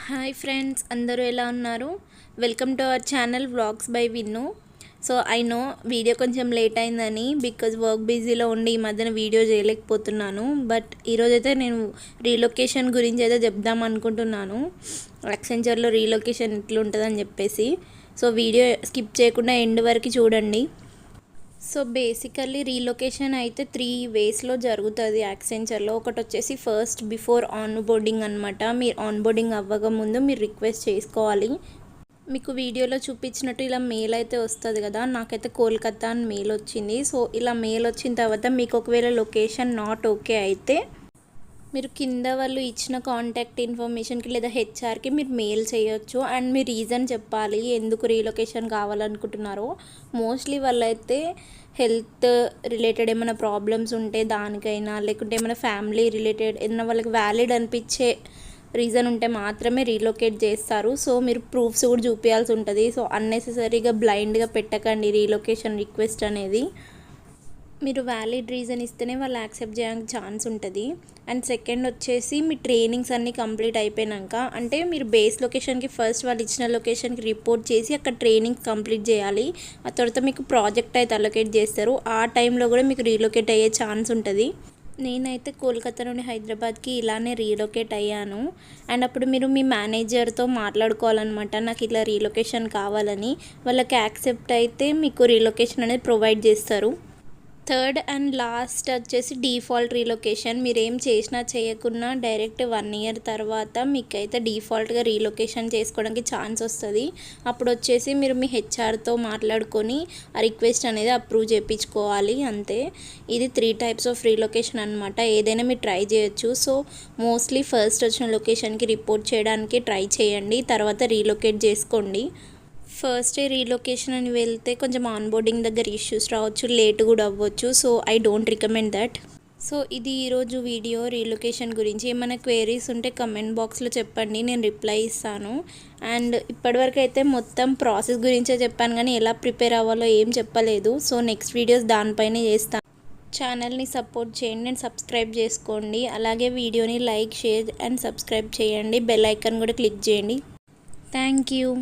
Hi friends, అందరూ ఎలా ఉన్నారు? Welcome to our channel vlogs by Vinnu. So I know video కొంచెం లేట్ అయిందని, బికాజ్ వర్క్ బిజీలో ఉండి ఈ మధ్యన వీడియో చేయలేకపోతున్నాను. బట్ ఈరోజైతే నేను రీలొకేషన్ గురించి అయితే చెప్దాం అనుకుంటున్నాను. యాక్సెంచర్లో రీలొకేషన్ ఎట్లుంటుందని చెప్పేసి. సో వీడియో స్కిప్ చేయకుండా ఎండ్ వరకు చూడండి. సో బేసికల్లీ రీలొకేషన్ అయితే 3 వేస్లో జరుగుతుంది యాక్సెంచర్లో. ఒకటి వచ్చేసి ఫస్ట్ బిఫోర్ ఆన్ బోర్డింగ్ అనమాట. మీరు ఆన్ బోర్డింగ్ అవ్వక ముందు మీరు రిక్వెస్ట్ చేసుకోవాలి. మీకు వీడియోలో చూపించినట్టు ఇలా మెయిల్ అయితే వస్తుంది కదా, నాకైతే కోల్కతా అని మెయిల్ వచ్చింది. సో ఇలా మెయిల్ వచ్చిన తర్వాత మీకు ఒకవేళ లొకేషన్ నాట్ ఓకే అయితే మీరు కింద వాళ్ళు ఇచ్చిన కాంటాక్ట్ ఇన్ఫర్మేషన్కి లేదా హెచ్ఆర్కి మీరు మెయిల్ చేయొచ్చు. అండ్ మీ రీజన్ చెప్పాలి ఎందుకు రీలొకేషన్ కావాలనుకుంటున్నారో. మోస్ట్లీ వాళ్ళైతే హెల్త్ రిలేటెడ్ ఏమైనా ప్రాబ్లమ్స్ ఉంటే దానికైనా, లేకుంటే ఏమైనా ఫ్యామిలీ రిలేటెడ్ ఏదైనా వాళ్ళకి వ్యాలిడ్ అనిపించే రీజన్ ఉంటే మాత్రమే రీలొకేట్ చేస్తారు. సో మీరు ప్రూఫ్స్ కూడా చూపించాల్సి ఉంటుంది. సో అన్నెసెసరీగా బ్లైండ్గా పెట్టకండి రీలొకేషన్ రిక్వెస్ట్ అనేది. మీరు వ్యాలిడ్ రీజన్ ఇస్తేనే వాళ్ళు యాక్సెప్ట్ చేయడానికి ఛాన్స్ ఉంటుంది. అండ్ సెకండ్ వచ్చేసి మీ ట్రైనింగ్స్ అన్నీ కంప్లీట్ అయిపోయాక, అంటే మీరు బేస్ లొకేషన్కి ఫస్ట్ వాళ్ళు ఇచ్చిన లొకేషన్కి రిపోర్ట్ చేసి అక్కడ ట్రైనింగ్స్ కంప్లీట్ చేయాలి. ఆ తర్వాత మీకు ప్రాజెక్ట్ అయితే అలొకేట్ చేస్తారు. ఆ టైంలో కూడా మీకు రీలొకేట్ అయ్యే ఛాన్స్ ఉంటుంది. నేనైతే కోల్కతా నుండి హైదరాబాద్కి ఇలానే రీలొకేట్ అయ్యాను. అండ్ అప్పుడు మీరు మీ మేనేజర్తో మాట్లాడుకోవాలన్నమాట, నాకు ఇలా రీలొకేషన్ కావాలని. వాళ్ళకి యాక్సెప్ట్ అయితే మీకు రీలొకేషన్ అనేది ప్రొవైడ్ చేస్తారు. థర్డ్ అండ్ లాస్ట్ వచ్చేసి డిఫాల్ట్ రీలొకేషన్. మీరు ఏం చేసినా చేయకున్నా డైరెక్ట్ 1 ఇయర్ తర్వాత మీకైతే డిఫాల్ట్గా రీలొకేషన్ చేసుకోవడానికి ఛాన్స్ వస్తుంది. అప్పుడు వచ్చేసి మీరు మీ హెచ్ఆర్తో మాట్లాడుకొని ఆ రిక్వెస్ట్ అనేది అప్రూవ్ చేయించుకోవాలి, అంతే. ఇది 3 టైప్స్ ఆఫ్ రీలొకేషన్ అనమాట. ఏదైనా మీరు ట్రై చేయొచ్చు. సో మోస్ట్లీ ఫస్ట్ వచ్చిన లొకేషన్కి రిపోర్ట్ చేయడానికి ట్రై చేయండి, తర్వాత రీలొకేట్ చేసుకోండి. ఫస్ట్ రీలొకేషన్ అని వెళ్తే కొంచెం ఆన్ బోర్డింగ్ దగ్గర ఇష్యూస్ రావచ్చు, లేట్ కూడా అవ్వచ్చు. So I don't recommend that. So ఇది ఈరోజు వీడియో రీలొకేషన్ గురించి. ఏమైనా క్వైరీస్ ఉంటే కమెంట్ బాక్స్లో చెప్పండి, నేను రిప్లై ఇస్తాను. అండ్ ఇప్పటివరకు అయితే మొత్తం ప్రాసెస్ గురించే చెప్పాను, కానీ ఎలా ప్రిపేర్ అవ్వాలో ఏం చెప్పలేదు. సో నెక్స్ట్ వీడియోస్ దానిపైనే చేస్తాను. ఛానల్ని సపోర్ట్ చేయండి అండ్ సబ్స్క్రైబ్ చేసుకోండి. అలాగే వీడియోని లైక్, షేర్ అండ్ సబ్స్క్రైబ్ చేయండి. బెల్ ఐకాన్ కూడా క్లిక్ చేయండి. Thank you.